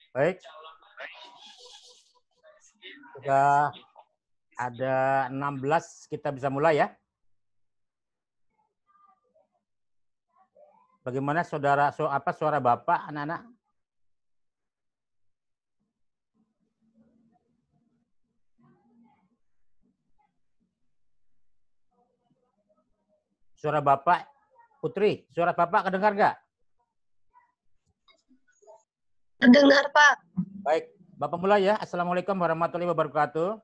Baik. Sudah ada 16, kita bisa mulai ya. Bagaimana saudara, suara Bapak, anak-anak? Suara Bapak, Putri, suara Bapak kedengar nggak? Terdengar, Pak. Baik, Bapak mulai ya. Assalamualaikum warahmatullahi wabarakatuh.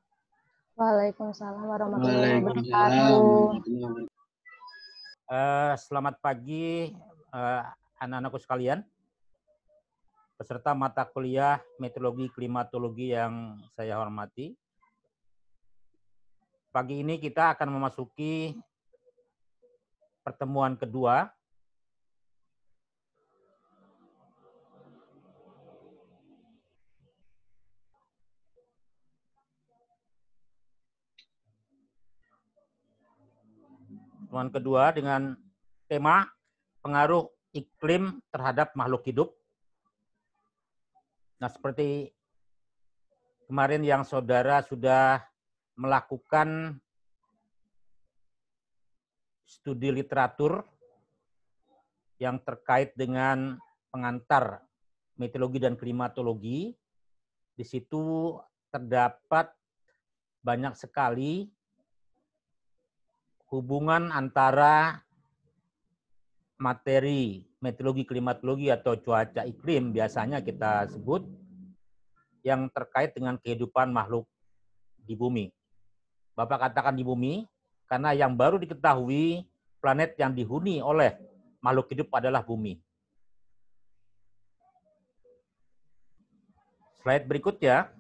Waalaikumsalam warahmatullahi wabarakatuh. Selamat pagi anak-anakku sekalian. Peserta mata kuliah meteorologi klimatologi yang saya hormati. Pagi ini kita akan memasuki pertemuan kedua dengan tema pengaruh iklim terhadap makhluk hidup. Nah, seperti kemarin yang saudara sudah melakukan studi literatur yang terkait dengan pengantar meteorologi dan klimatologi, di situ terdapat banyak sekali hubungan antara materi meteorologi klimatologi atau cuaca iklim biasanya kita sebut yang terkait dengan kehidupan makhluk di bumi. Bapak katakan di bumi karena yang baru diketahui planet yang dihuni oleh makhluk hidup adalah bumi. Slide berikutnya.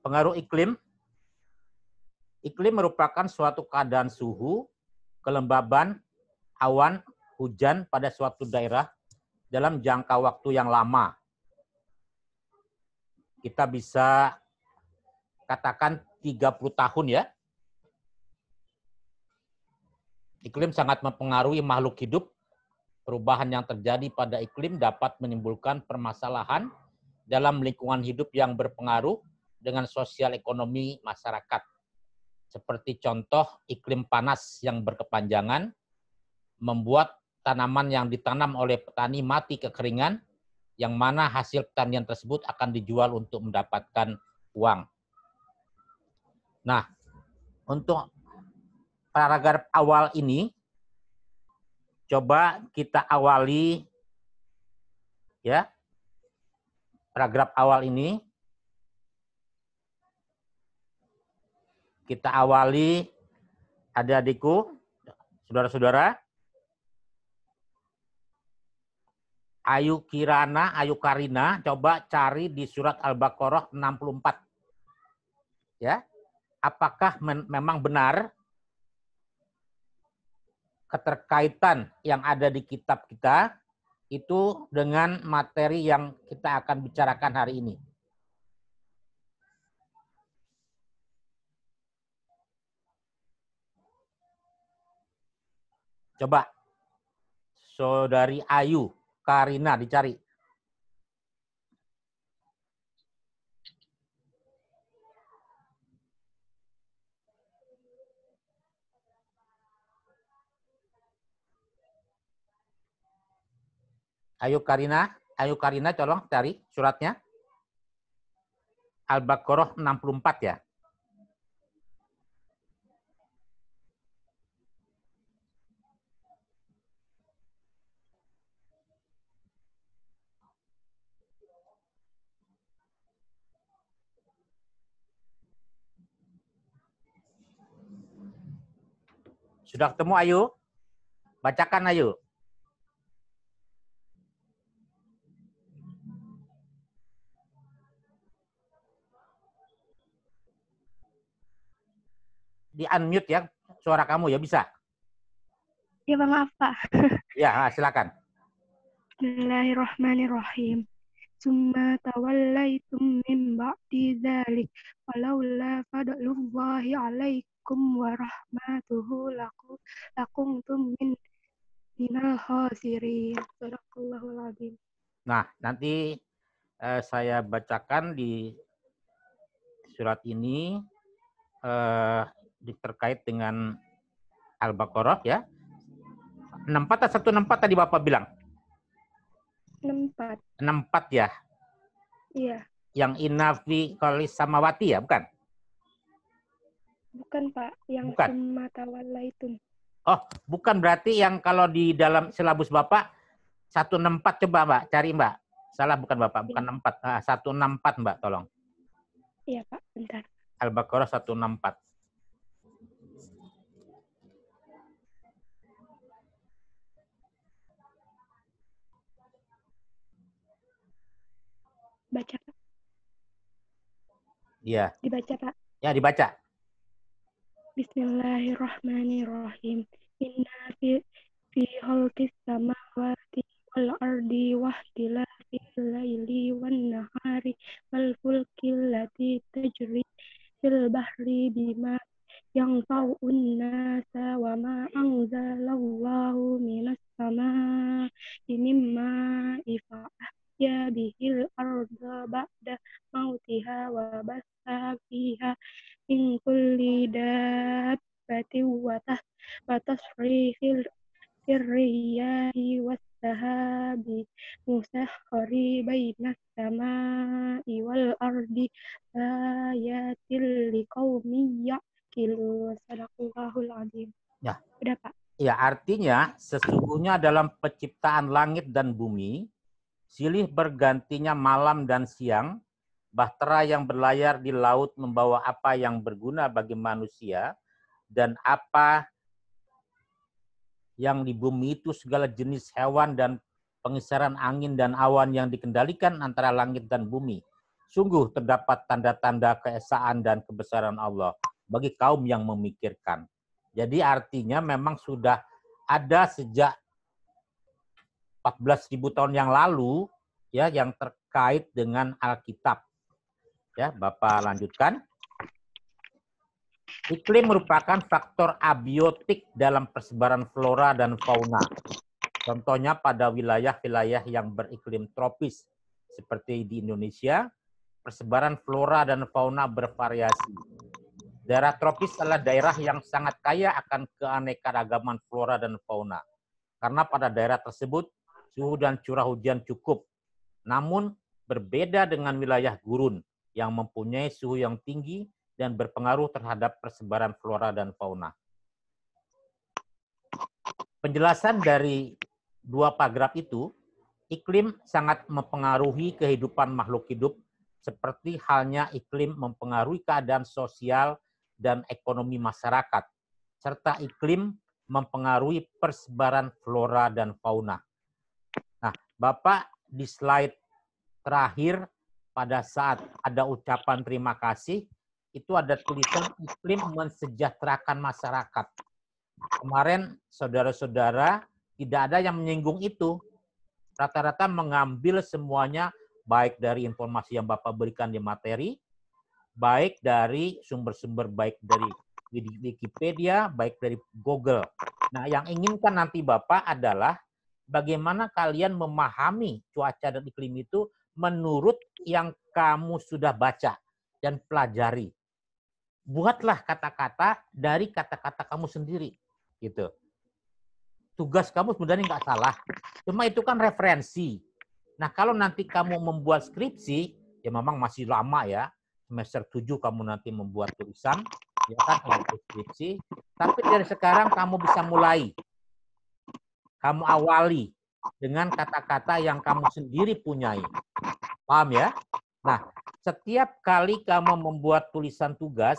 Pengaruh iklim. Iklim merupakan suatu keadaan suhu, kelembaban, awan, hujan pada suatu daerah dalam jangka waktu yang lama. Kita bisa katakan 30 tahun ya. Iklim sangat mempengaruhi makhluk hidup. Perubahan yang terjadi pada iklim dapat menimbulkan permasalahan dalam lingkungan hidup yang berpengaruh dengan sosial ekonomi masyarakat. Seperti contoh iklim panas yang berkepanjangan, membuat tanaman yang ditanam oleh petani mati kekeringan, yang mana hasil pertanian tersebut akan dijual untuk mendapatkan uang. Nah, untuk paragraf awal ini, coba kita awali ya. Paragraf awal ini kita awali adik-adikku, saudara-saudara. Ayu Karina, coba cari di surat Al-Baqarah 64. Ya. Apakah memang benar keterkaitan yang ada di kitab kita itu dengan materi yang kita akan bicarakan hari ini? Coba, Saudari Ayu Karina dicari. Ayu Karina tolong cari suratnya. Al-Baqarah 64 ya. Sudah ketemu Ayu? Bacakan Ayu. Di unmute ya suara kamu ya, bisa? Ya, Pak, maaf, Pak. Ya, silakan. Bismillahirrahmanirrahim. summa tawallaitum min ba'di dzalik walaula fadlullahi 'alaikum wa rahmatuhu lakuntum minal khasirin. Sadaqallahul adzim. Nah, nanti saya bacakan di surat ini terkait dengan Al-Baqarah ya. 64 atau 164 tadi Bapak bilang? 64. 64 ya? Iya. Yang inafi qalis samawati ya, bukan? Bukan, Pak. Yang Bukan. summa tawallaitum. Oh, bukan berarti yang kalau di dalam silabus Bapak 164 coba Mbak, cari Mbak. Salah bukan Bapak, bukan 64. 164 Mbak, tolong. Iya, Pak. Bentar. Al-Baqarah 164. Baca, Pak. Iya. Dibaca, Pak. Ya, dibaca. Bismillahirrahmanirrahim. Inna fi khalqis samawati wal ardi wa ikhtilafil laili wan nahari wal fulki allati tajri fil bahri bima yanfa'un nasa wa ma anzalallahu minas samaa'i mimma ya bihil arda ba'da mautiha wa basa fiha min kulli dabbatin wa tasrifil riyahi was-sahabi musakhkhari bainas samaa'i wal ardi ayatil liqaumin ya'qilun. Sadaqallahul adzim. Ya. Udah, Pak. Ya, artinya sesungguhnya dalam penciptaan langit dan bumi, silih bergantinya malam dan siang, bahtera yang berlayar di laut membawa apa yang berguna bagi manusia, dan apa yang di bumi itu segala jenis hewan dan pengisaran angin dan awan yang dikendalikan antara langit dan bumi. Sungguh terdapat tanda-tanda keesaan dan kebesaran Allah bagi kaum yang memikirkan. Jadi artinya memang sudah ada sejak 14.000 tahun yang lalu ya yang terkait dengan Alkitab. Ya, Bapak lanjutkan. Iklim merupakan faktor abiotik dalam persebaran flora dan fauna. Contohnya pada wilayah-wilayah yang beriklim tropis seperti di Indonesia, persebaran flora dan fauna bervariasi. Daerah tropis adalah daerah yang sangat kaya akan keanekaragaman flora dan fauna. Karena pada daerah tersebut suhu dan curah hujan cukup. Namun berbeda dengan wilayah gurun yang mempunyai suhu yang tinggi dan berpengaruh terhadap persebaran flora dan fauna. Penjelasan dari dua paragraf itu, iklim sangat mempengaruhi kehidupan makhluk hidup seperti halnya iklim mempengaruhi keadaan sosial dan ekonomi masyarakat, serta iklim mempengaruhi persebaran flora dan fauna. Nah, Bapak di slide terakhir pada saat ada ucapan terima kasih, itu ada tulisan iklim mensejahterakan masyarakat. Kemarin saudara-saudara tidak ada yang menyinggung itu. Rata-rata mengambil semuanya baik dari informasi yang Bapak berikan di materi, baik dari sumber-sumber baik dari Wikipedia, baik dari Google. Nah, yang inginkan nanti Bapak adalah bagaimana kalian memahami cuaca dan iklim itu menurut yang kamu sudah baca dan pelajari. Buatlah kata-kata dari kata-kata kamu sendiri. Gitu. Tugas kamu sebenarnya nggak salah. Cuma itu kan referensi. Nah, kalau nanti kamu membuat skripsi, ya memang masih lama ya. Semester 7 kamu nanti membuat tulisan, ya kan, untuk skripsi. Tapi dari sekarang kamu bisa mulai. Kamu awali dengan kata-kata yang kamu sendiri punyai. Paham ya? Nah, setiap kali kamu membuat tulisan tugas,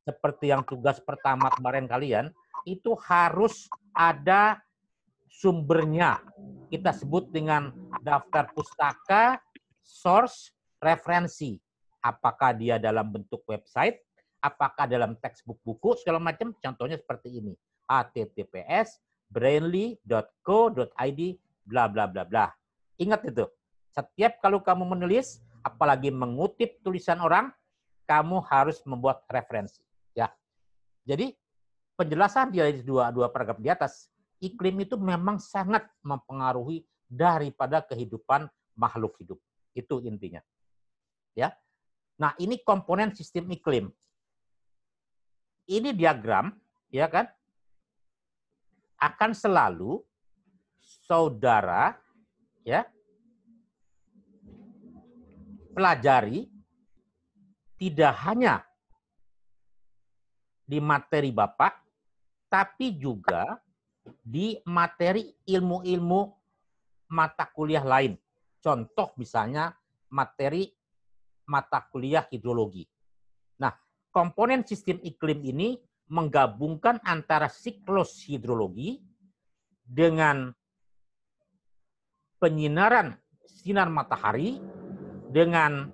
seperti yang tugas pertama kemarin kalian, itu harus ada sumbernya. Kita sebut dengan daftar pustaka, source, referensi. Apakah dia dalam bentuk website, apakah dalam textbook buku, segala macam. Contohnya seperti ini. https brainly.co.id bla bla bla bla. Ingat itu. Setiap kalau kamu menulis, apalagi mengutip tulisan orang, kamu harus membuat referensi. Ya, jadi penjelasan dari dua paragraf di atas, iklim itu memang sangat mempengaruhi daripada kehidupan makhluk hidup. Itu intinya. Ya. Nah, ini komponen sistem iklim. Ini diagram, ya kan? Akan selalu saudara ya pelajari tidak hanya di materi Bapak, tapi juga di materi ilmu-ilmu mata kuliah lain. Contoh misalnya materi mata kuliah hidrologi. Nah, komponen sistem iklim ini menggabungkan antara siklus hidrologi dengan penyinaran sinar matahari dengan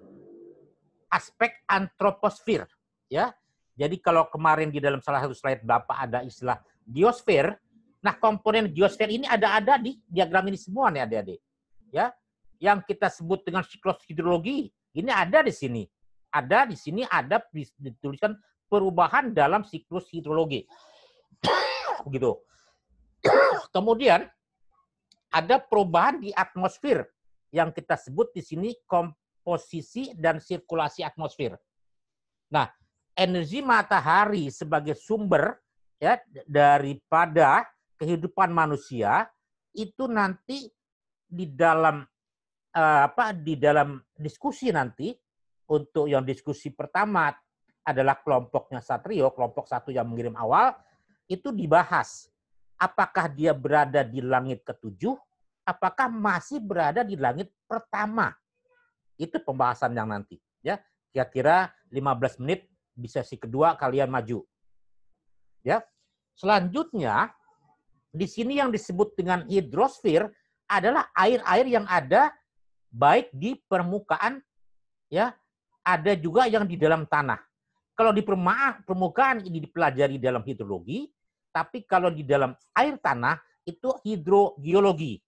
aspek antroposfer, ya. Jadi kalau kemarin di dalam salah satu slide Bapak ada istilah geosfer, nah komponen geosfer ini ada di diagram ini semua nih adik-adik. Ya. Yang kita sebut dengan siklus hidrologi, ini ada di sini. Ada di sini ada dituliskan perubahan dalam siklus hidrologi. Begitu. Kemudian ada perubahan di atmosfer yang kita sebut di sini komposisi dan sirkulasi atmosfer. Nah, energi matahari sebagai sumber ya daripada kehidupan manusia itu nanti di dalam di dalam diskusi nanti untuk yang diskusi pertama adalah kelompoknya Satrio, kelompok satu yang mengirim awal, itu dibahas apakah dia berada di langit ketujuh, apakah masih berada di langit pertama. Itu pembahasan yang nanti. Ya, kira-kira 15 menit di sesi kedua kalian maju. Ya. Selanjutnya di sini yang disebut dengan hidrosfer adalah air-air yang ada baik di permukaan ya, ada juga yang di dalam tanah. Kalau di permukaan ini dipelajari dalam hidrologi, tapi kalau di dalam air tanah itu hidrogeologi.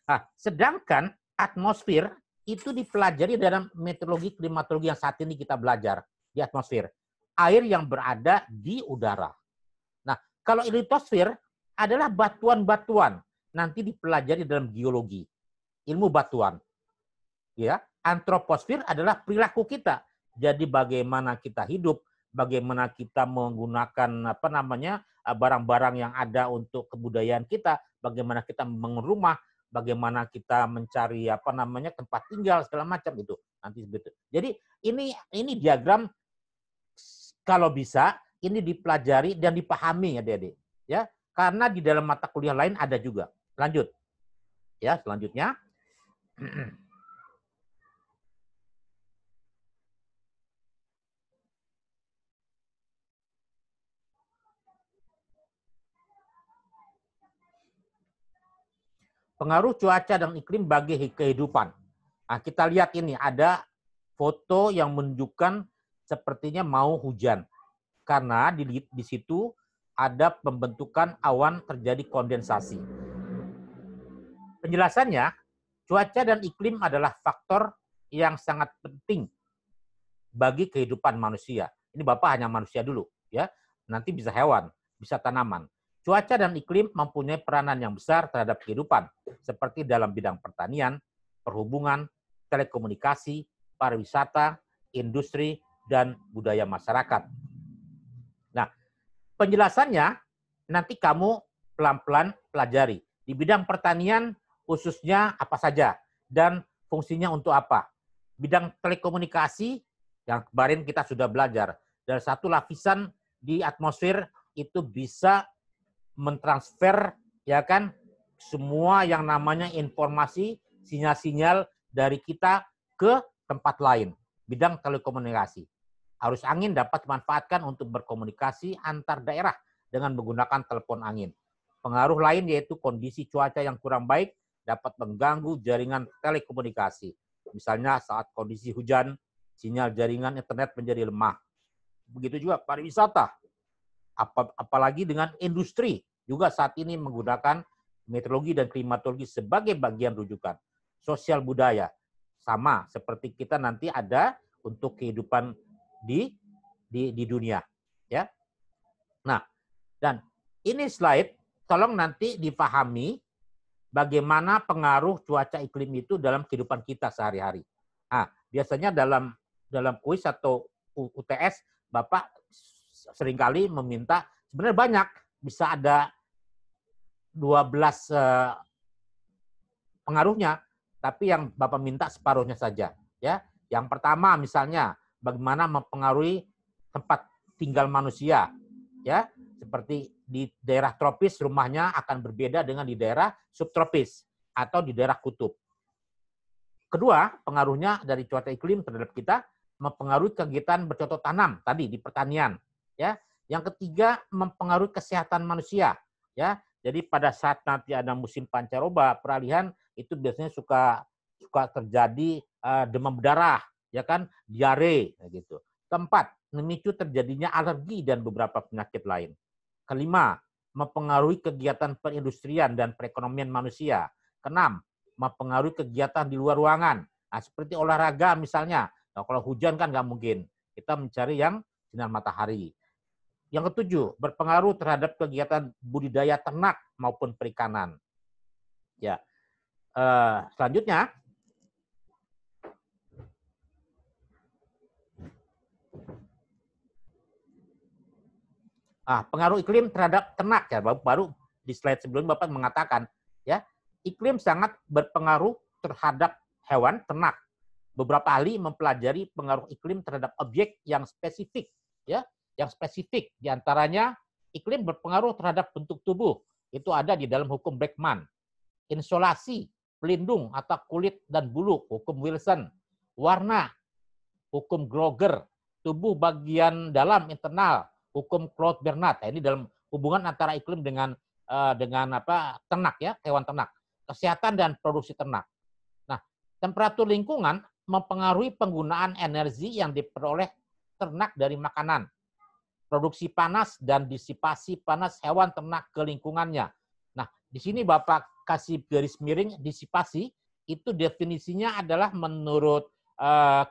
Nah, sedangkan atmosfer itu dipelajari dalam meteorologi klimatologi yang saat ini kita belajar di atmosfer. Air yang berada di udara. Nah, kalau litosfer adalah batuan-batuan. Nanti dipelajari dalam geologi. Ilmu batuan. Ya, antroposfer adalah perilaku kita. Jadi bagaimana kita hidup, bagaimana kita menggunakan barang-barang yang ada untuk kebudayaan kita, bagaimana kita membangun rumah, bagaimana kita mencari tempat tinggal segala macam itu. Nanti begitu. Jadi ini diagram kalau bisa ini dipelajari dan dipahami adik-adik, ya. Karena di dalam mata kuliah lain ada juga. Lanjut. Ya, selanjutnya. Pengaruh cuaca dan iklim bagi kehidupan. Nah, kita lihat ini ada foto yang menunjukkan sepertinya mau hujan. Karena di situ ada pembentukan awan terjadi kondensasi. Penjelasannya, cuaca dan iklim adalah faktor yang sangat penting bagi kehidupan manusia. Ini Bapak hanya manusia dulu, ya. Nanti bisa hewan, bisa tanaman. Cuaca dan iklim mempunyai peranan yang besar terhadap kehidupan, seperti dalam bidang pertanian, perhubungan, telekomunikasi, pariwisata, industri, dan budaya masyarakat. Nah, penjelasannya nanti kamu pelan-pelan pelajari. Di bidang pertanian khususnya apa saja dan fungsinya untuk apa. Bidang telekomunikasi yang kemarin kita sudah belajar. Dan satu lapisan di atmosfer itu bisa mentransfer ya kan semua yang namanya informasi, sinyal-sinyal dari kita ke tempat lain. Bidang telekomunikasi. Arus angin dapat dimanfaatkan untuk berkomunikasi antar daerah dengan menggunakan telepon angin. Pengaruh lain yaitu kondisi cuaca yang kurang baik dapat mengganggu jaringan telekomunikasi. Misalnya saat kondisi hujan, sinyal jaringan internet menjadi lemah. Begitu juga pariwisata. Apalagi dengan industri juga saat ini menggunakan meteorologi dan klimatologi sebagai bagian rujukan. Sosial budaya, sama seperti kita nanti ada untuk kehidupan di dunia, ya. Nah, dan ini slide tolong nanti dipahami bagaimana pengaruh cuaca iklim itu dalam kehidupan kita sehari-hari. Nah, biasanya dalam kuis atau UTS Bapak seringkali meminta, sebenarnya banyak, bisa ada 12 pengaruhnya, tapi yang Bapak minta separuhnya saja, ya. Yang pertama misalnya bagaimana mempengaruhi tempat tinggal manusia, ya. Seperti di daerah tropis rumahnya akan berbeda dengan di daerah subtropis atau di daerah kutub. Kedua, pengaruhnya dari cuaca iklim terhadap kita mempengaruhi kegiatan bercocok tanam tadi di pertanian, ya. Yang ketiga, mempengaruhi kesehatan manusia, ya. Jadi pada saat nanti ada musim pancaroba, peralihan itu biasanya suka terjadi demam berdarah, ya kan, diare, gitu. Keempat, memicu terjadinya alergi dan beberapa penyakit lain. Kelima, mempengaruhi kegiatan perindustrian dan perekonomian manusia. Keenam, mempengaruhi kegiatan di luar ruangan. Nah, seperti olahraga misalnya. Nah, kalau hujan kan nggak mungkin. Kita mencari yang sinar matahari. Yang ketujuh, berpengaruh terhadap kegiatan budidaya ternak maupun perikanan. Ya, selanjutnya, pengaruh iklim terhadap ternak, ya, baru di slide sebelumnya Bapak mengatakan, ya, iklim sangat berpengaruh terhadap hewan ternak. Beberapa ahli mempelajari pengaruh iklim terhadap objek yang spesifik, ya, yang spesifik. Di antaranya iklim berpengaruh terhadap bentuk tubuh. Itu ada di dalam hukum Bregman. Insolasi, pelindung atau kulit dan bulu, hukum Wilson. Warna, hukum Groger. Tubuh bagian dalam internal, hukum Claude Bernard. Nah, ini dalam hubungan antara iklim dengan ternak, ya, hewan ternak. Kesehatan dan produksi ternak. Nah, temperatur lingkungan mempengaruhi penggunaan energi yang diperoleh ternak dari makanan. Produksi panas dan disipasi panas hewan ternak ke lingkungannya. Nah, di sini Bapak kasih garis miring disipasi, itu definisinya adalah menurut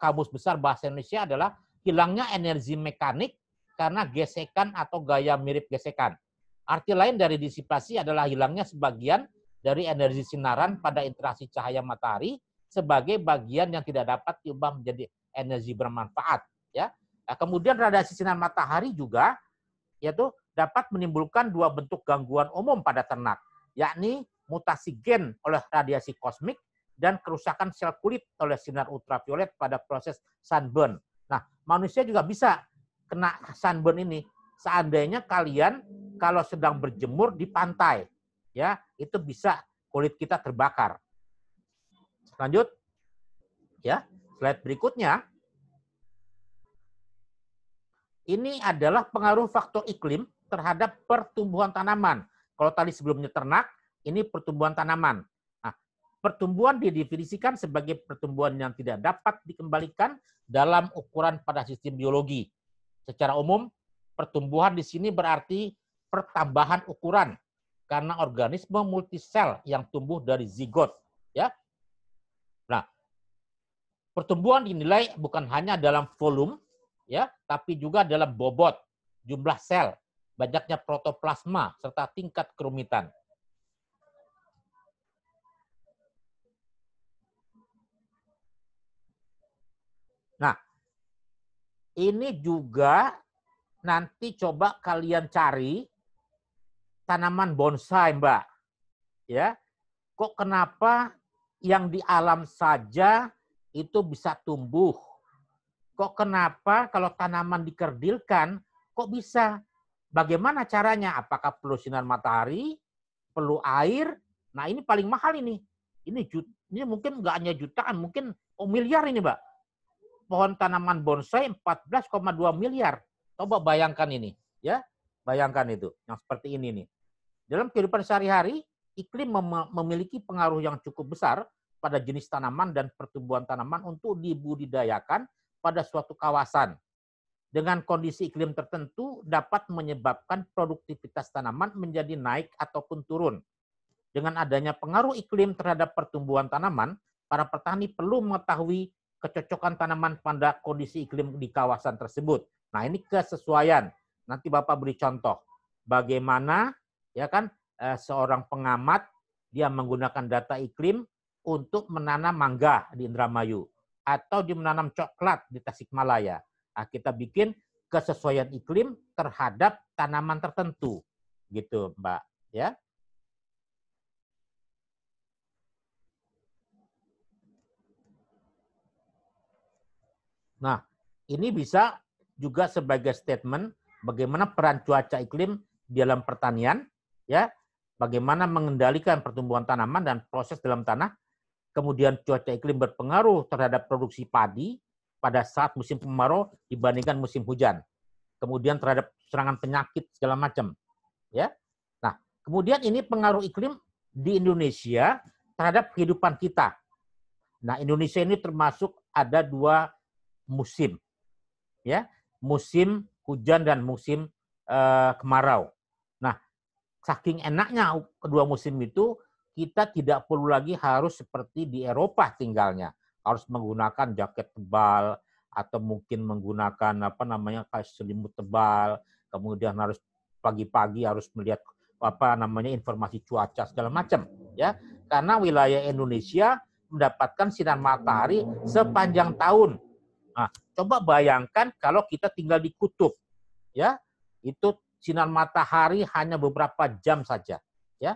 Kamus Besar Bahasa Indonesia adalah hilangnya energi mekanik karena gesekan atau gaya mirip gesekan. Arti lain dari disipasi adalah hilangnya sebagian dari energi sinaran pada interaksi cahaya matahari sebagai bagian yang tidak dapat diubah menjadi energi bermanfaat, ya. Nah, kemudian radiasi sinar matahari juga yaitu dapat menimbulkan dua bentuk gangguan umum pada ternak, yakni mutasi gen oleh radiasi kosmik dan kerusakan sel kulit oleh sinar ultraviolet pada proses sunburn. Nah, manusia juga bisa kena sunburn ini seandainya kalian kalau sedang berjemur di pantai, ya, itu bisa kulit kita terbakar. Lanjut, ya, slide berikutnya. Ini adalah pengaruh faktor iklim terhadap pertumbuhan tanaman. Kalau tadi sebelumnya ternak, ini pertumbuhan tanaman. Nah, pertumbuhan didefinisikan sebagai pertumbuhan yang tidak dapat dikembalikan dalam ukuran pada sistem biologi. Secara umum, pertumbuhan di sini berarti pertambahan ukuran karena organisme multisel yang tumbuh dari zigot, ya. Nah, pertumbuhan dinilai bukan hanya dalam volume, ya, tapi juga dalam bobot, jumlah sel, banyaknya protoplasma, serta tingkat kerumitan. Nah, ini juga nanti coba kalian cari tanaman bonsai, Mbak. Ya, kok kenapa yang di alam saja itu bisa tumbuh? Kok kenapa kalau tanaman dikerdilkan, kok bisa? Bagaimana caranya? Apakah perlu sinar matahari? Perlu air? Nah, ini paling mahal ini. Ini mungkin nggak hanya jutaan, mungkin miliar ini, Mbak. Pohon tanaman bonsai 14,2 miliar. Coba bayangkan ini, ya. Bayangkan itu, yang seperti ini nih. Dalam kehidupan sehari-hari, iklim memiliki pengaruh yang cukup besar pada jenis tanaman dan pertumbuhan tanaman untuk dibudidayakan pada suatu kawasan. Dengan kondisi iklim tertentu dapat menyebabkan produktivitas tanaman menjadi naik ataupun turun. Dengan adanya pengaruh iklim terhadap pertumbuhan tanaman, para petani perlu mengetahui kecocokan tanaman pada kondisi iklim di kawasan tersebut. Nah, ini kesesuaian. Nanti Bapak beri contoh bagaimana ya kan seorang pengamat dia menggunakan data iklim untuk menanam mangga di Indramayu atau di menanam coklat di Tasikmalaya. Nah, kita bikin kesesuaian iklim terhadap tanaman tertentu, gitu, Mbak. Ya. Nah, ini bisa juga sebagai statement bagaimana peran cuaca iklim di dalam pertanian, ya, bagaimana mengendalikan pertumbuhan tanaman dan proses dalam tanah. Kemudian cuaca iklim berpengaruh terhadap produksi padi pada saat musim kemarau dibandingkan musim hujan. Kemudian terhadap serangan penyakit segala macam, ya. Nah, kemudian ini pengaruh iklim di Indonesia terhadap kehidupan kita. Nah, Indonesia ini termasuk ada 2 musim, ya, musim hujan dan musim kemarau. Nah, saking enaknya kedua musim itu, kita tidak perlu lagi harus seperti di Eropa tinggalnya, harus menggunakan jaket tebal atau mungkin menggunakan selimut tebal, kemudian harus pagi-pagi harus melihat informasi cuaca segala macam, ya, karena wilayah Indonesia mendapatkan sinar matahari sepanjang tahun. Nah, coba bayangkan kalau kita tinggal di kutub, ya, itu sinar matahari hanya beberapa jam saja, ya.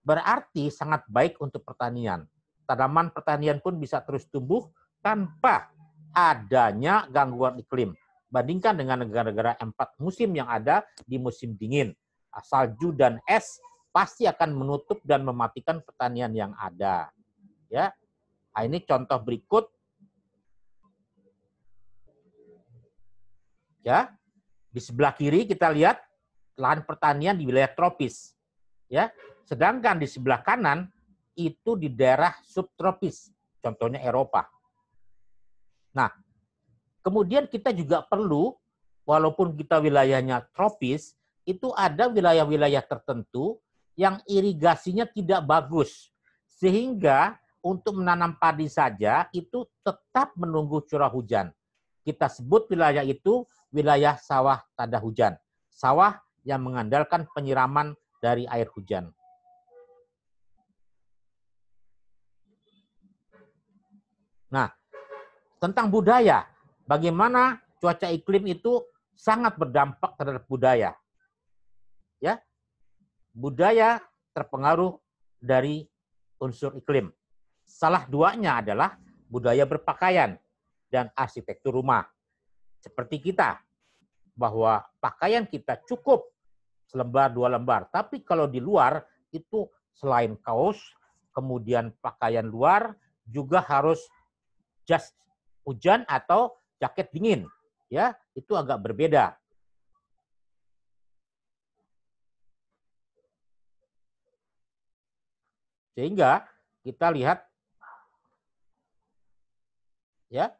Berarti sangat baik untuk pertanian. Tanaman pertanian pun bisa terus tumbuh tanpa adanya gangguan iklim. Bandingkan dengan negara-negara 4 musim yang ada di musim dingin. Salju dan es pasti akan menutup dan mematikan pertanian yang ada. Ya. Nah, ini contoh berikut. Ya. Di sebelah kiri kita lihat lahan pertanian di wilayah tropis. Ya. Sedangkan di sebelah kanan itu di daerah subtropis, contohnya Eropa. Nah, kemudian kita juga perlu, walaupun kita wilayahnya tropis, itu ada wilayah-wilayah tertentu yang irigasinya tidak bagus. Sehingga untuk menanam padi saja itu tetap menunggu curah hujan. Kita sebut wilayah itu wilayah sawah tanda hujan. Sawah yang mengandalkan penyiraman dari air hujan. Nah, tentang budaya, bagaimana cuaca iklim itu sangat berdampak terhadap budaya. Ya, budaya terpengaruh dari unsur iklim. Salah duanya adalah budaya berpakaian dan arsitektur rumah. Seperti kita, bahwa pakaian kita cukup selembar 2 lembar, tapi kalau di luar itu selain kaos, kemudian pakaian luar juga harus jas hujan atau jaket dingin, ya, itu agak berbeda. Sehingga kita lihat, ya,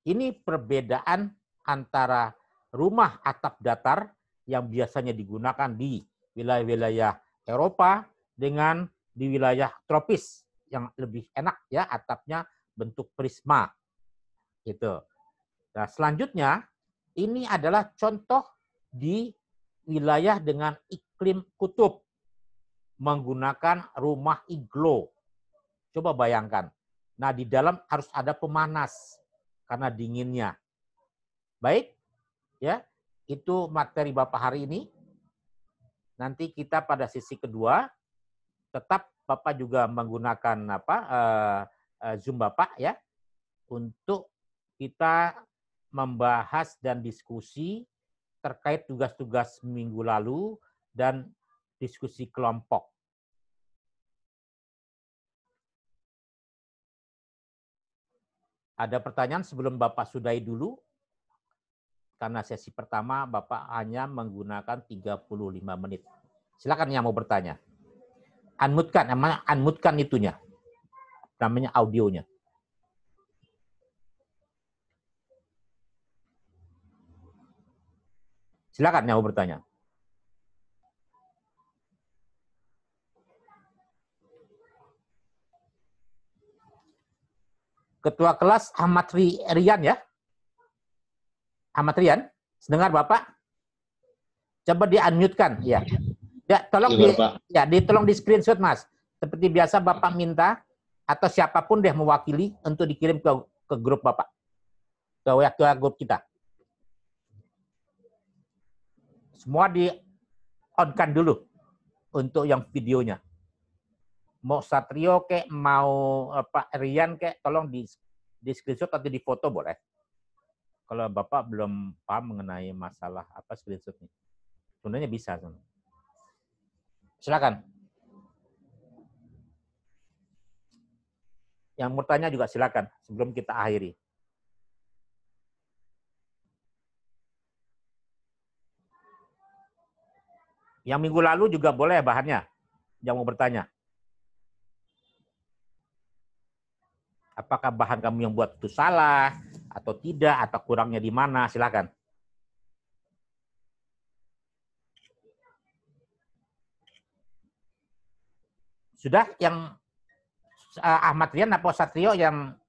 ini perbedaan antara rumah atap datar yang biasanya digunakan di wilayah-wilayah Eropa dengan di wilayah tropis yang lebih enak, ya, atapnya bentuk prisma, gitu. Nah, selanjutnya ini adalah contoh di wilayah dengan iklim kutub menggunakan rumah iglo. Coba bayangkan. Nah, di dalam harus ada pemanas karena dinginnya. Baik, ya, itu materi Bapak hari ini. Nanti kita pada sesi kedua tetap Bapak juga menggunakan Zoom Bapak, ya, untuk kita membahas dan diskusi terkait tugas-tugas minggu lalu dan diskusi kelompok. Ada pertanyaan sebelum Bapak sudahi dulu? Karena sesi pertama Bapak hanya menggunakan 35 menit. Silakan yang mau bertanya. Unmute-kan itunya. Namanya audionya. Silakan yang mau bertanya. Ketua kelas Ahmad Rian ya. Ahmad Rian, dengar Bapak? Coba di-unmute-kan, ya. Ya, tolong tolong di screenshot, Mas. Seperti biasa Bapak minta atau siapapun deh mewakili untuk dikirim ke grup Bapak. Ke grup kita. Semua di-on-kan dulu untuk yang videonya. Mau Satrio kek, mau Pak Rian kek, tolong di screenshot atau di foto boleh. Kalau Bapak belum paham mengenai masalah apa screenshotnya. Sebenarnya bisa. Silakan. Yang mau tanya juga silakan sebelum kita akhiri. Yang minggu lalu juga boleh bahannya. Yang mau bertanya. Apakah bahan kamu yang buat itu salah atau tidak, atau kurangnya di mana? Silakan. Sudah yang Ahmad Rian apa Satrio yang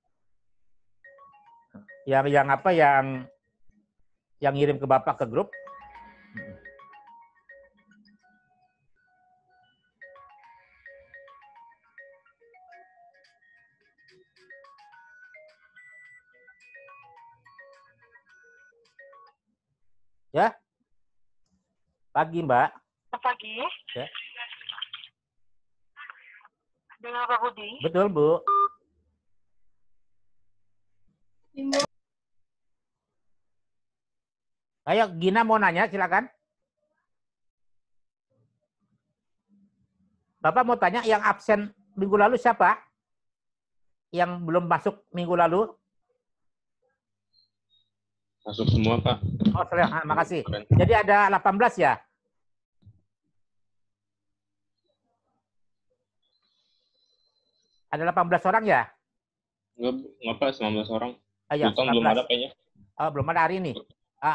ngirim ke Bapak ke grup? Ya. Pagi, Mbak. Pagi. Ya. Dengan Pak Budi. Betul, Bu. Ayo, Gina mau nanya, silakan. Bapak mau tanya, yang absen minggu lalu siapa? Yang belum masuk minggu lalu? Masuk semua, Pak. Oh, makasih. Jadi ada 18 ya? Ada 18 orang ya? Enggak, Pak, 19 orang. Ya, Sultan belum ada kayaknya. Oh, belum ada hari ini?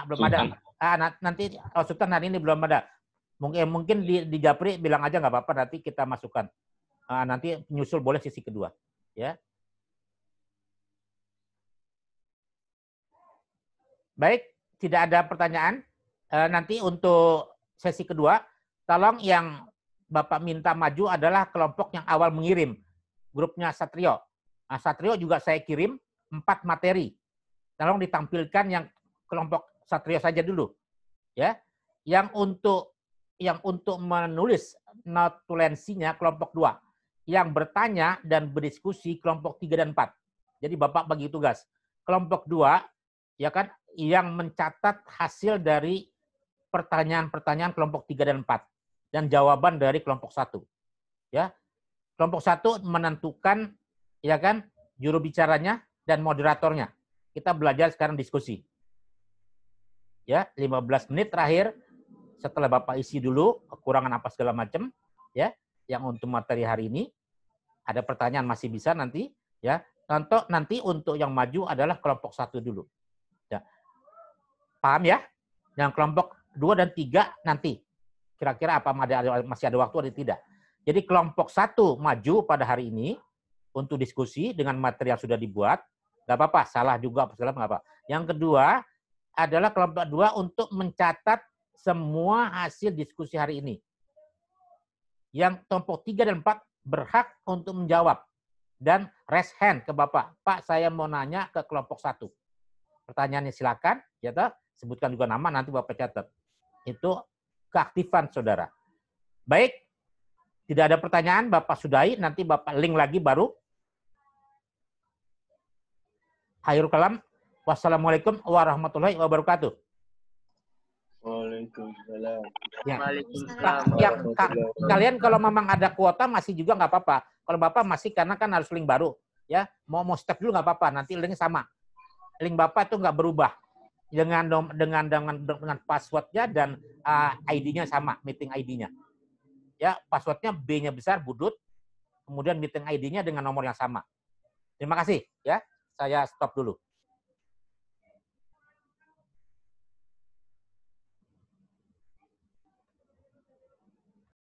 Belum Sultan. ada. Nanti Sultan hari ini belum ada. Mungkin di Japri bilang aja nggak apa-apa, nanti kita masukkan. Nanti nyusul boleh sesi kedua. Ya. Baik, tidak ada pertanyaan. Nanti untuk sesi kedua, tolong yang Bapak minta maju adalah kelompok yang awal mengirim. Grupnya Satrio. Nah, Satrio juga saya kirim 4 materi. Tolong ditampilkan yang kelompok Satrio saja dulu. Ya. Yang untuk menulis notulensinya kelompok 2. Yang bertanya dan berdiskusi kelompok 3 dan 4. Jadi Bapak bagi tugas. Kelompok 2 ya kan, yang mencatat hasil dari pertanyaan-pertanyaan kelompok 3 dan 4 dan jawaban dari kelompok 1. Ya. Kelompok 1 menentukan ya kan juru bicaranya dan moderatornya. Kita belajar sekarang diskusi. Ya, 15 menit terakhir setelah Bapak isi dulu kekurangan apa segala macam ya, yang untuk materi hari ini. Ada pertanyaan masih bisa nanti ya. Nanti untuk yang maju adalah kelompok 1 dulu. Ya. Paham ya? Yang kelompok 2 dan 3 nanti. Kira-kira apa masih ada waktu atau tidak. Jadi kelompok 1 maju pada hari ini untuk diskusi dengan materi yang sudah dibuat. Nggak apa-apa, salah juga, salah nggak apa. Yang kedua adalah kelompok 2 untuk mencatat semua hasil diskusi hari ini. Yang kelompok 3 dan 4 berhak untuk menjawab. Dan raise hand ke Bapak. Pak, saya mau nanya ke kelompok 1. Pertanyaannya silakan, ya toh? Sebutkan juga nama, nanti Bapak catat. Itu keaktifan saudara. Baik, tidak ada pertanyaan, Bapak sudahi, nanti Bapak link lagi baru. Akhirul kalam, wassalamualaikum warahmatullahi wabarakatuh. Waalaikumsalam. Ya. Kalian kalau memang ada kuota masih juga nggak apa-apa. Kalau Bapak masih karena kan harus link baru, ya mau step dulu nggak apa-apa. Nanti link sama. Link Bapak itu nggak berubah dengan passwordnya dan ID-nya sama, meeting ID-nya. Ya, passwordnya B-nya besar, Budut, kemudian meeting ID-nya dengan nomor yang sama. Terima kasih, ya. Saya stop dulu.